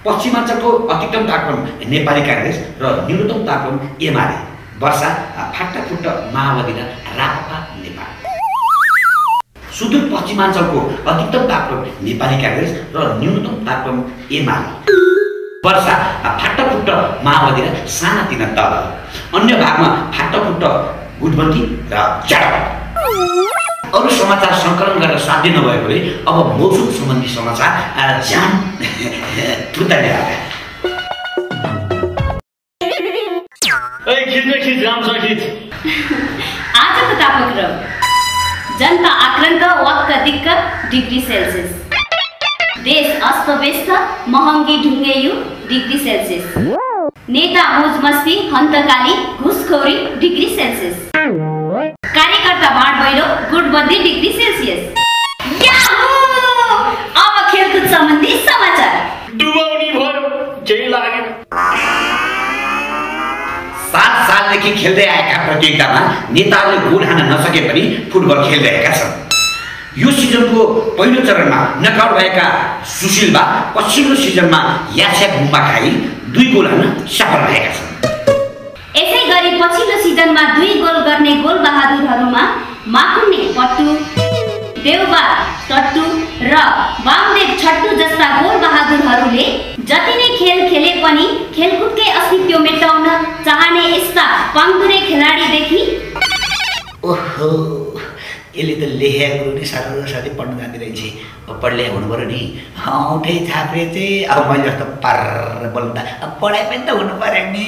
पश्चिमाञ्चलको अधिकतम तापक्रम नेपाली काङ्ग्रेस र न्यूनतम तापक्रम एमाले। वर्षा फाटफुट माओवादी र राप्रपा नेपाल। सुदूरपश्चिमाञ्चलको अधिकतम तापक्रम नेपाली काङ्ग्रेस र न्यूनतम तापक्रम एमाले। वर्षा फाटफुट माओवादी र सानातिना दल। अन्य भागमा फाटफुट गुटबन्दी र जाडो। अरू समाचार सङ्कलन गर्न साध्य नभएकोले अब मौसम सम्बन्धी समाचार जान तुताले आए। आजको तापक्रम जनता आक्रान्त वक्क दिक्क डिग्री सेल्सियस। देश अस्तव्यस्त महँगी ढुङ्गेयु डिग्री सेल्सियस। नेता मोज मस्ती हन्तकाली घुसखोरी डिग्री सेल्सियस। कार्यकर्ता बाँड पहिरो गुटबन्दी डिग्री सेल्सियस। अब खेलकुद सम्बन्धी समाचार। डुबाउनी भयो केही लागेन। 7 सालदेखि खेल्दै आएका प्रतियोगितामा नेताहरूले गोल हान्न नसके पनि फुटबल खेलिरहेका छन्। यो सिजनको पहिलो चरणमा नकआउट भएका सुशीलबा पछिल्लो सिजनमा यास्या गुम्बा खाई 2 गोल हान्न सफल भएका छन्। यसै गरी पछिल्लो सिजनमा 2 गोल गर्ने गोल बहादुरहरूमा माकुन्ने पट्टु, देउबा टट्टु र वामदेव छट्टु जस्ता गोल बहादुरहरूले जति नै खेल खेले पनि खेलकुदकै अस्तित्व मेटाउन चाहने यस्ता पाङ्दुरे खेलाडीदेखि ओहो यसले त लेख्या कुरो नि साथै पढ्नु जान्दिरहेछ। अब पढ्ले हुनु पऱ्यो नि। औठै छाप्रे चाहिँ अब मैले जस्तो पार बोल्दा अब पढाइ पनि त हुनु पऱ्यो नि।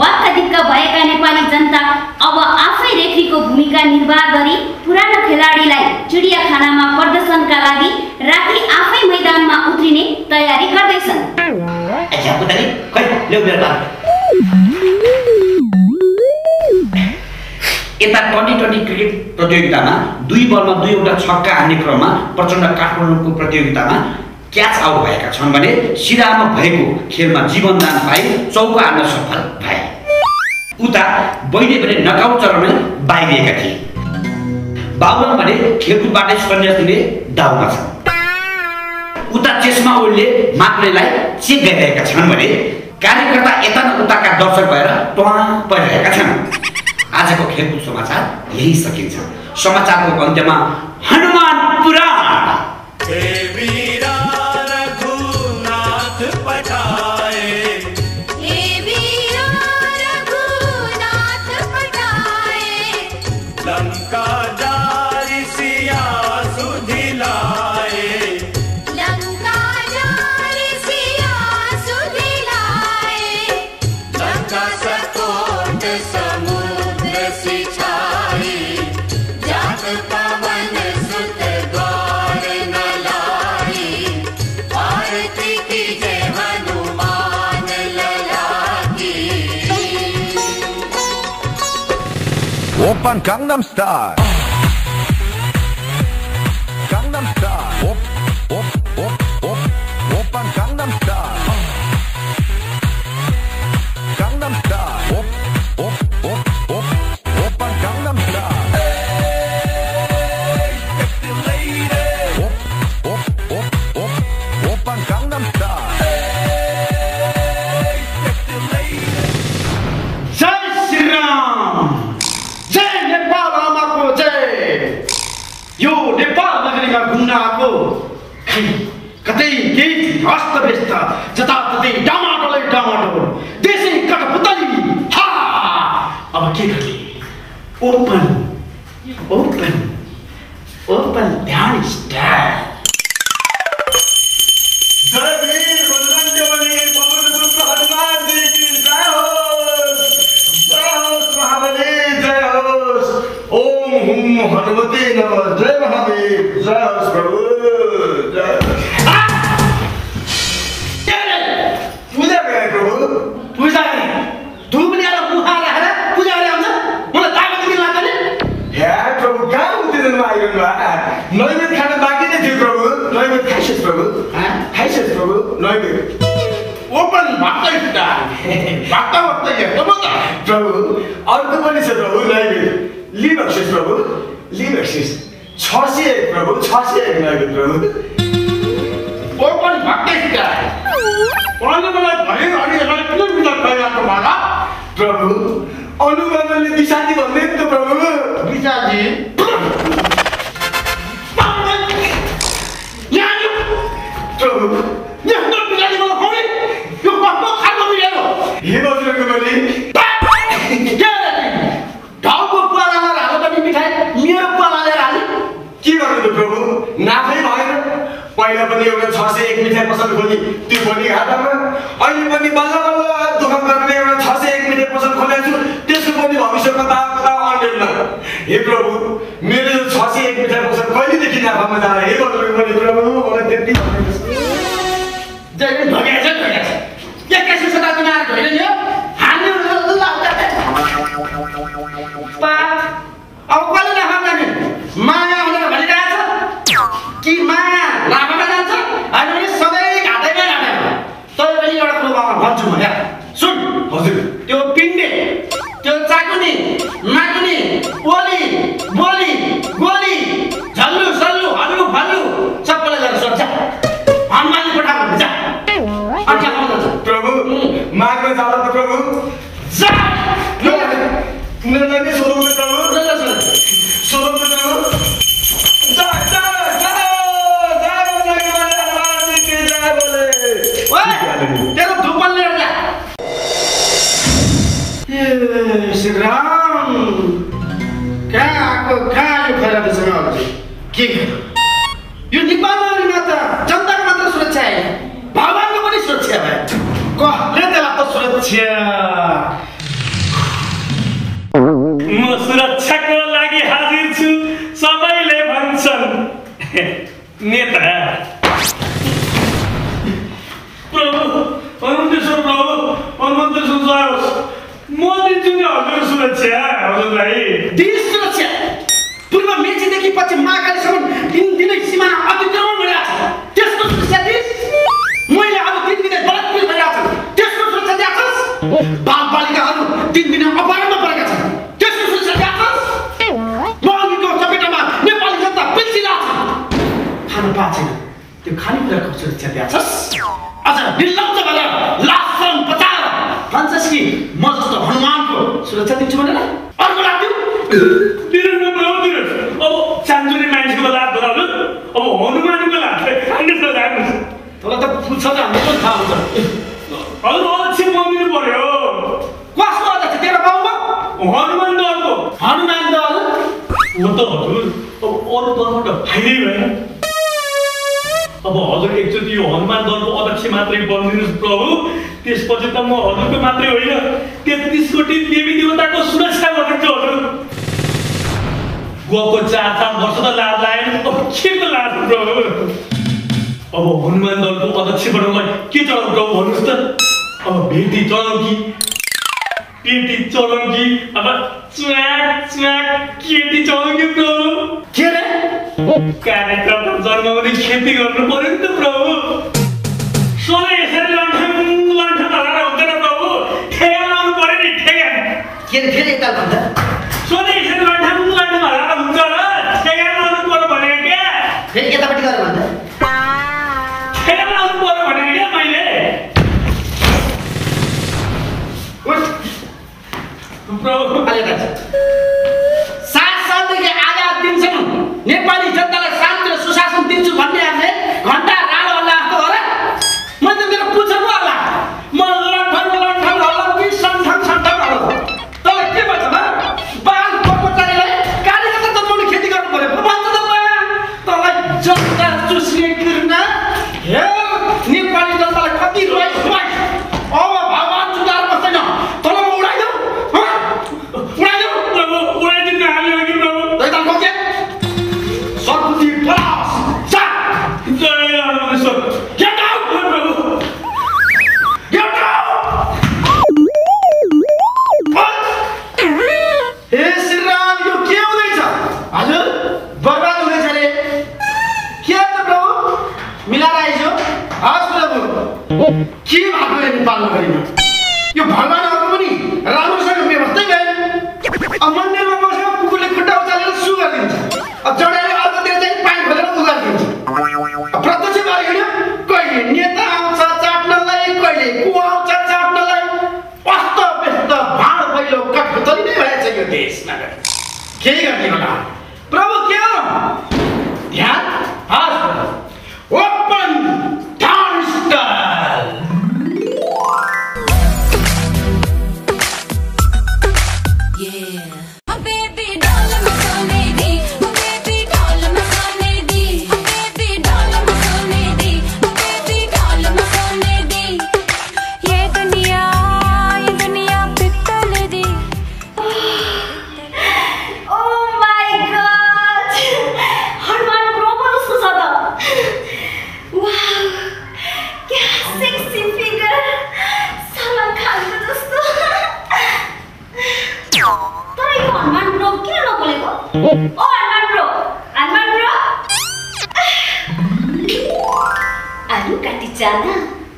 वाक्क दिक्क भएका नेपाली जनता अब आफै रेफ्रीको भूमिका निर्वाह गरी पुरानो खेलाडीलाई चिडियाखानामा प्रदर्शनका लागि राति आफै मैदानमा उत्रिने तयारी गर्दैछन्। यता 2020 क्रिकेट प्रतियोगितामा 2 बलमा 2 छक्का हान्ने क्रममा प्रचण्ड काठमाडौँको प्रतियोगितामा क्याच आउट भएका छन् भने सिराहामा भएको खेलमा जीवनदान पाई चौका हान्न सफल भए। उता बैले भने नकआउट चरणमै बाहिरिएका थिए। बाबुराम भने खेलकुदबाटै सन्यास दिने दाउमा छन्। उता चेस्मा ओलीले माक्लेलाई चेक गरिरहेका छन् भने कार्यकर्ता यता न उताका दर्शक भएर टुवा परिरहेका छन्। आजको खेलकुद समाचार यही सकिन्छ। समाचारको अन्त्यमा हनुमान पुराण। Open Gangnam Style. Gangnam Style. Open Gangnam Style. Gangnam Style. Open Gangnam Style. Hey, sexy lady. Open Gangnam Style. Hey, sexy lady. Jai Shri Ram. यो नेपाल नगरीमा घुम्न आएको कतै केही अस्तव्यस्त जताततै डामाडोलै डामाडोल देशै कठपुतली। हा अब के गर्ने? ओपन ओपन ओपन ध्यान स्टार। जय वीर बजरंग बली पवन पुत्र भाग्दा हेर्नु म त प्रभु अर्को पनि छ प्रभु नैवेद्य लिबक्सिस प्रभु लिबक्सिस 601 प्रभु 601 नैवेद्य प्रभु ओ पनि भाग्दै क्या पढ्नु मलाई भयो अनि यसलाई किन विचार गरिरहेको माला प्रभु अनुगमनले दिशाजी भन्दै त प्रभु दिशाजी प्रभु यस्तो बिराली मलाई खोइ यो कस्तो खानु मिलेको हे बजरङ्ग बली ढाउको पालामा हालो पनि मिठाई मेरो पालाले हाले के गर्नु त प्रभु नाफै भएन पहिला पनि एउटा 601 मिठाई पसल खोली त्यो पनि घाटामा अहिले पनि बल्ल बल्ल दुःख गर्ने एउटा 601 मिठाई पसल खोलेको छु त्यसको पनि भविष्यमा दावा अन्डेल हे प्रभु मेरो 601 मिठाई पसल कहिलेदेखि नाफामा जाला हे बजरङ्ग बली प्रभु मलाई त्यति जहिले भगेछ के कसो शताब्दीमा आएर होइन नि हान्ने अब कसले नाफा गर्ने माया भनेर भनिरहेको छ कि माया लाभामा जान्छ होइन भने सधैँ घाटैमा घाटा तै पनि एउटा कुरो भन्छु म यहाँ सुन हजुर त्यो पिण्डे त्यो चाकुनी माकुनी ओली बोली गोली झल्लु सल्लु हल्लु भल्लु सबैलाई गरेर सोध्छ हनुमानले पठाएको हुन्छ प्रभु मार्न जाला त प्रभु जा निर्णय सोध्नु प्रभु सोध्नु प्रभु जा जा जा जा बोले ओए तेरो धुपन लिएर जा ए श्री राम कहाँ आको कहाँ यो खराबसँग के यो नेपालमा त जनताको मात्र सुरक्षा होइन भगवानको पनि सुरक्षा भयो कसले त्यसलाई त सुरक्षा म सुरक्षाको लागि हाजिर छु सबैले भन्छन् नेता प्रभु हनुमन्तेश्वर प्रभु हनुमन्तेश्वर जाओस् म दिन्छु नि हजुर सुरक्षा हजुरलाई दिस सुरक्षा पूर्व मेचीदेखि पछि महाकालीसम्म दिनदिनै सीमाना अतिक्रमण भइरहेको छ त्यसको सुरक्षा दिस मैले अब दिनदिनै बलात्कार भइरहेको छ त्यसको सुरक्षा दिएछस् बालबालिकाहरू दिनदिनै अपहरणमा परेका छन् त्यसको सुरक्षा दिएछस् महँगीको चपेटामा नेपाली जनता पिल्सिरहेको छ खानु पाएको छैन त्यो खानेकुराको सुरक्षा दिएछस् अझ निर्लज्ज भएर लासम बचाएर भन्छस् कि म जस्तो हनुमानको सुरक्षा दिन्छु भनेर अर्को लाग्यो अब चान्जुरी मान्छेको लात धराउनु अब हनुमानको लात खाने छ जानु तँलाई त पुग्छ त हाम्रो पनि थाहा हुन्छ हजुर अध्यक्ष बनिनु पर्यो कसको अध्यक्ष तेरो बाउमा हनुमान दलको हनुमान दल हो त हजुर अब अरू दलबाट फाइदै भएन अब हजुर एकचोटि यो हनुमान दलको अध्यक्ष मात्रै बनिदिनुहोस् प्रभु त्यसपछि त म हजुरको मात्रै होइन 33 कोटी देवी देवताको सुरक्षा गरिदिन्छु हजुर गएको 4 वर्ष त लाज लागेन अब के को लाज प्रभु अब हनुमान दलको अध्यक्ष बनाउनलाई के चढाउँ प्रभु भन्नुहोस् त अब भेटी चढाउँ कि पेटी चढाउँ कि अब च्वाक च्वाक केटी चढाउँ कि प्रभु के रे कार्यकर्ता जन्माउने खेती गर्नु पर्यो नि त प्रभु सधैँ यसरी लन्ठन हराएर हुँदैन प्रभु ठेगा लाउनु पर्यो नि ठेगा के रे फेरि एकताल भन्दा सधैँ यसरी लन्ठन हराएर हुन्छ र ठेगा लाउनु पर्यो भनेको क्या फेरि यतापट्टि गरेर भन्दा ठेगा लाउनु पर्यो भनेको क्या मैले प्रभु अहिले 7 सालदेखि आजाद दिनसम्म नेपाली जनतालाई शान्ति र सुशासन दिन्छु भन्ने हामीले घण्टा राडो हल्लाएको हो र मैले त मेरो पुच्छको हल्ला म लन्ठन हल्ला कि सन्ठन हल्ला तँलाई के भन्छ बाल कर्मचारीलाई कार्यकर्ता जन्माउने खेती गर्नु पर्यो भन्छ त तँलाई जनता चुस्ने किर्ना हे नेपाली जनतालाई कति रोइ अब भगवान सुधार बस्दैन तँलाई म उडाइदेऊ प्रभु उडाइदिनु हाल्यो कि प्रभु दैताल कोके सर्वति पलास जा जय हनुमानेश्वर गेट आउट प्रभु गेट आउट हे श्री राम यो के हुँदैछ हजुर बर्बाद हुँदैछ रे के त प्रभु मिलाएर आइजो हस् प्रभु के भएको रे नेपालमा गरिमा केही गर्ने होला प्रभु के हो ध्यान हस् ओपन डाउन स्टाइल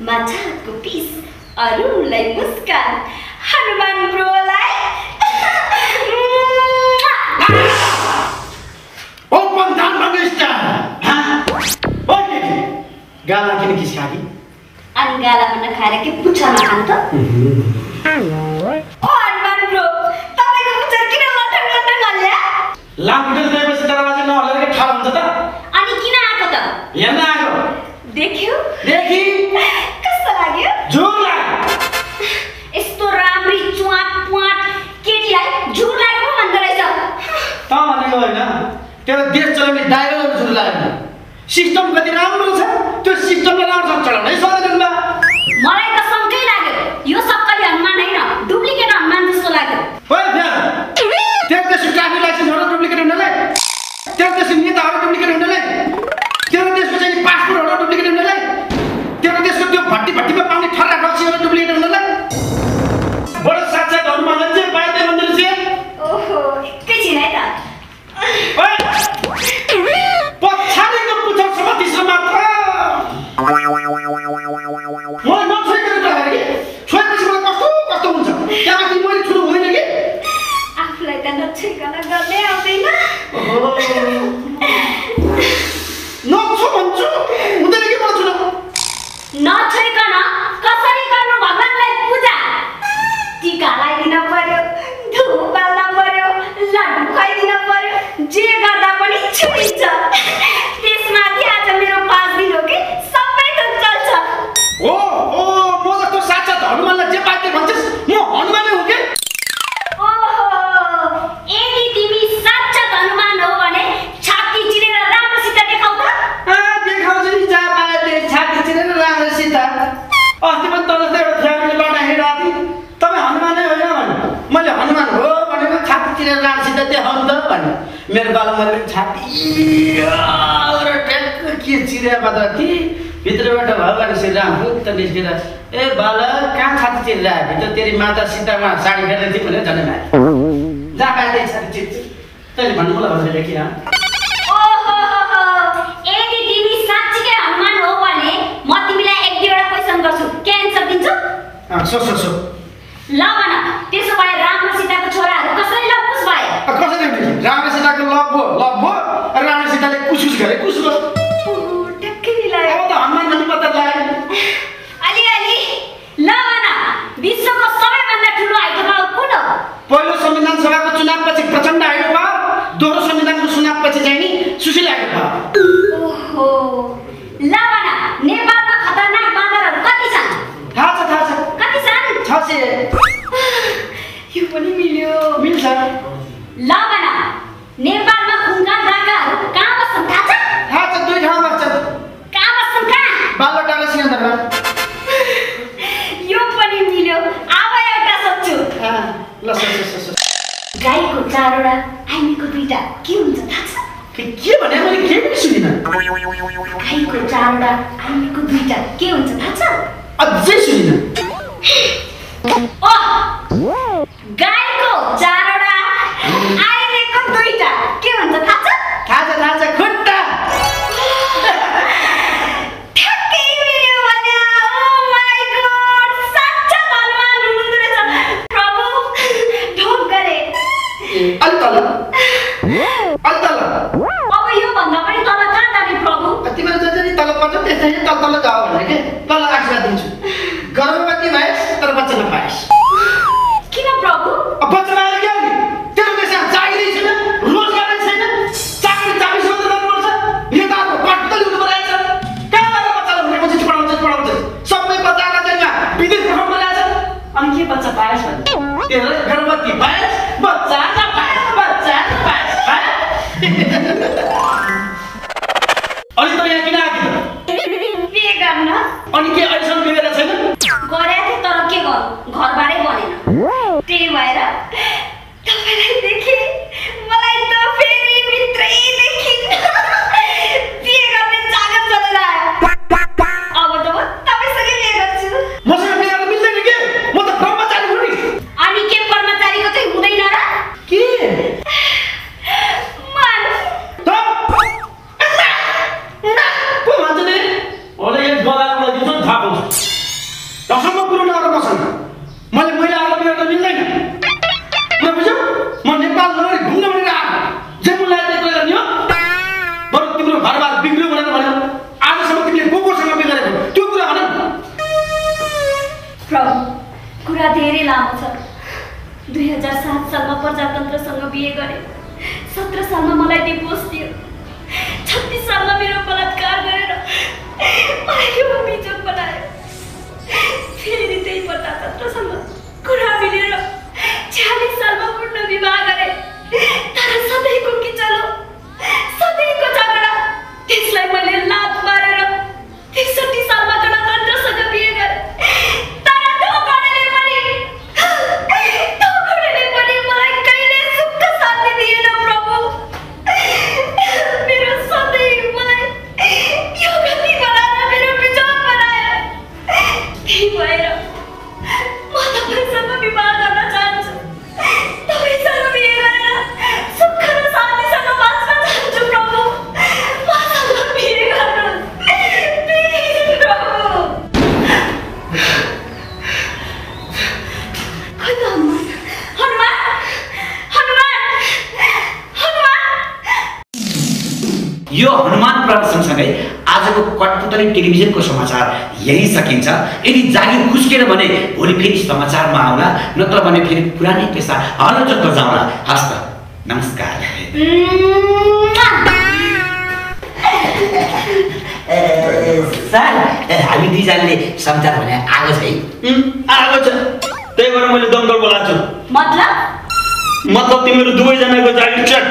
माछाको पिस अरूलाई मुस्कान हनुमान ब्रोलाई ओपन डाउन स्टाइल ओके गाला किन किसकाकी अनि गालामा नखाएर के पुच्छरमा खान त ओ हनुमान ब्रो तपाईको पुच्छर किन लटङ लटङ हल्ल्या लामडुल गएपछि दरवाजा नहलेर के ठाडा हुन्छ त अनि किन आको त हेर्न आको देख्यो देखि कस्तो लाग्यो झुर लाग्यो यस्तो राम्री च्वाट प्वाट केटीलाई झुर लाग्यो भन्दो रहेछ त भनेको होइन तेरो देश चलाउने ड्राइभरहरू झुर लाग्यो सिस्टम कति राम्रो छ त्यो सिस्टमलाई राम्रो चलाउनै सक्दैन मलाई त शङ्कै लाग्यो यो सक्कली हनुमान होइन डुप्लिकेट हनुमान जस्तो लाग्यो ओइ फेर तेरो देशको ट्राफिक लाइसेन्सहरू डुप्लिकेट हुनलाई तेरो देशको नेताहरू डुप्लिकेट हुनलाई तेरो देशको चाहिँ पासपोर्टहरू डुप्लिकेट हुनलाई तेरो देशको त्यो भट्टीमा पाउने ठर्रा रक्सीहरू डुप्लिकेट हुनलाई बडो साक्षात हनुमानले चाहिँ पाइदिए भन्दै रहेछ ओहो एकैछिन है त ओइ पछाडिको पुच्छर समातिस मात्र मलाई नछोइकन कुरा गरे कि छोएपछि मलाई कस्तो हुन्छ त्यहाँमाथि मैले ठुलो हुँदैन कि आफूलाई त नछोइकन गर्नै आउँदैन नछो भन्छु हुँदैन कि मलाई ठुलो नछोइकन कसरी गर्नु भगवानलाई पूजा टीका लगाइदिन पर्यो धुप बाल्न पर्यो लड्डु खुवाइदिन पर्यो जे गर्दा पनि छुइन्छ त्यसमाथि आज मेरो 5 दिन हो कि सबै थोक चल्छ ओ म जस्तो साक्षात हनुमानलाई जे पाइते भन्छस् म हनुमानै हो के ओहो यदि तिमी साक्षात हनुमान हो भने छाती चिरेर राम्रोसित देखाउ त देखाउँछु नि जहाँ पाए त्यही छाती चिरेर राम्रोसित अस्ति पनि त जस्तो एउटा फ्यामिलीबाट हिँडिरहेको थिएँ तपाईँ हनुमानै होइन भने मैले हनुमान हो भनेको छाती चिरेर राम्रोसित देखाउनु त भने मेरो बालुमाले छाती ट्याक्क के चिरेर मात्र थिएँ भित्रबाट भगवान श्री राम मुक्त निस्केर ए बालक कहाँ छाती चिरेर आयो भित्र तेरी माता सीतामा साडी फेर्दै थिएँ भनेर झन् मारे जहाँ पाए त्यही छाती चिर्छु तैँले भन्नु मलाई भनेर कि यदि तिमी साँच्चीकै हनुमान हो भने म तिमीलाई एक दुईवटा क्वेसन गर्छु के एन्सर दिन्छु सो ल भन त्यसो भए राम र सीताको छोराहरू कसरी लपुस भए कसरी हुने राम र सीताको लभ भयो राम र सीताले कुसुस गरे कुसुस ठ्याक्कै मिलायो अब त हनुमान पनि पत्ता लाग्यो अलि ल भन विश्वको सबैभन्दा ठुलो हाइड्रोपावर कुन हो पहिलो संविधान सभाको चुनावपछि प्रचण्ड हाइड्रोपावर दोस्रो संविधानको चुनावपछि चाहिँ नि सुशील हाइड्रोपावर ओहो ल भन नेपालमा खतरनाक बाँदरहरू कति छन् थाहा छ कति छन् 600 यो पनि मिल्यो मिल्छ ल भन नेपालमा खुङ्गा डाँगाहरू कहाँ बस्छन् थाहा छ 2 ठाउँ बस्छन् कहाँ बस्छन् कहाँ बालुवाटार र सिंहदरबार यो पनि मिल्यो अब एउटा सोध्छु ल गाईको 4वटा आइमीको 2टा के हुन्छ थाहा छ के भने मैले केही पनि सुनिनँ गाईको 4वटा आइमीको 2टा के हुन्छ थाहा छ अझै सुनिनँ गाईको 4वटा आइमीको 2टा के हुन्छ थाहा छ खुट्टा ठ्याक्कै मिल्यो भने ओ माय गॉड साक्षात हनुमान हुनुहुँदो रहेछ प्रभु ढोक गरे अलि तल अब यो भन्दा पनि तल कहाँ जाने प्रभु तिमीले जसरी तल पर्छ त्यसरी तल जाऊ भने के तल आशीर्वाद दिन्छु गर्भवती भएस तर बच्चा नपाएस किन प्रभु बच्चा आएर के तेरो देशमा जागिरै छैन अनि के बच्चा पाएछ भने तेरो गर्भवती पाएछ बच्चा नपाएछ अनि त यहाँ किन आएको बिहे गर्न अनि के अहिलेसम्म बिहेर छैन गरे थिए तर के गर्नु घरबाटै बनेन त्यही भएर तपाईलाई देखे मलाई त फेरि भित्रै देखिन बिहे गर्ने जागत चलेर आयो अब त म तपाईसँग बिहे गर्छु मसँग बिहे गर्न मिल्दैन के म त कर्मचारी हुँ नि अनि के कर्मचारीको चाहिँ हुँदैन र के मान को भन्छ नि ओले एक बगानमा दिन्छ थाहा पाउँछ दशमको कुरो नगर मसँग मैले महिलाहरू बिहे गर्न मिल्दैन पुरा बुझ्यौ म नेपाल नगरी घुम्न भनेर आएको जे मलाई त्यही गर्ने हो बरु तिम्रो घरबार बिग्रियो भनेर भन्यो आजसम्म तिमीले कोसँग बिहे गरेको त्यो कुरा भन प्रभु कुरा धेरै लामो छ 2007 सालमा प्रजातन्त्रसँग बिहे गरे 17 सालमा मलाई डिभोर्स दियो 36 सालमा मेरो बलात्कार गरेर मलाई यो बिजोग बनायो फेरि त्यही प्रजातन्त्रसँग कुरा मिलेर 46 सालमा पूर्ण विवाह गरे तर सधैँको किचलो सधैँको झगडा त्यसलाई मैले लात मारेर 63 सालमा गणतन्त्रसँग बिहे गरेँ तर धोकाले पनि मलाई कहिले सुख शान्ति दिएन प्रभु मेरो सधैँ मलाई यो गति बनाएर मेरो बिजोग बनायो त्यही भएर म तपाईँसँग विवाह गर्न चाहन्छु तपाईँसँग बिहे गरेर सुख र शान्तिसँग बाँच्न चाहन्छु प्रभु मसँग बिहे गर्नुहोस् प्लिज प्रभु खोइ त हनुमान यो हनुमान प्रदर्शनसँगै आजको कठपुतली टेलिभिजनको समाचार यही सकिन्छ यदि जागिर खुस्केर भने भोलि फेरि समाचारमा आउला नत्र भने फेरि पुरानै पेसा हलचल्ल जाउँला हस्त नमस्कार सर हामी दुईजनाले समाचार भने आएको छ है आएको छ त्यही भएर मैले दमकल बोलाएको छु मतलब तिमीहरू दुवैजनाको जागिर चट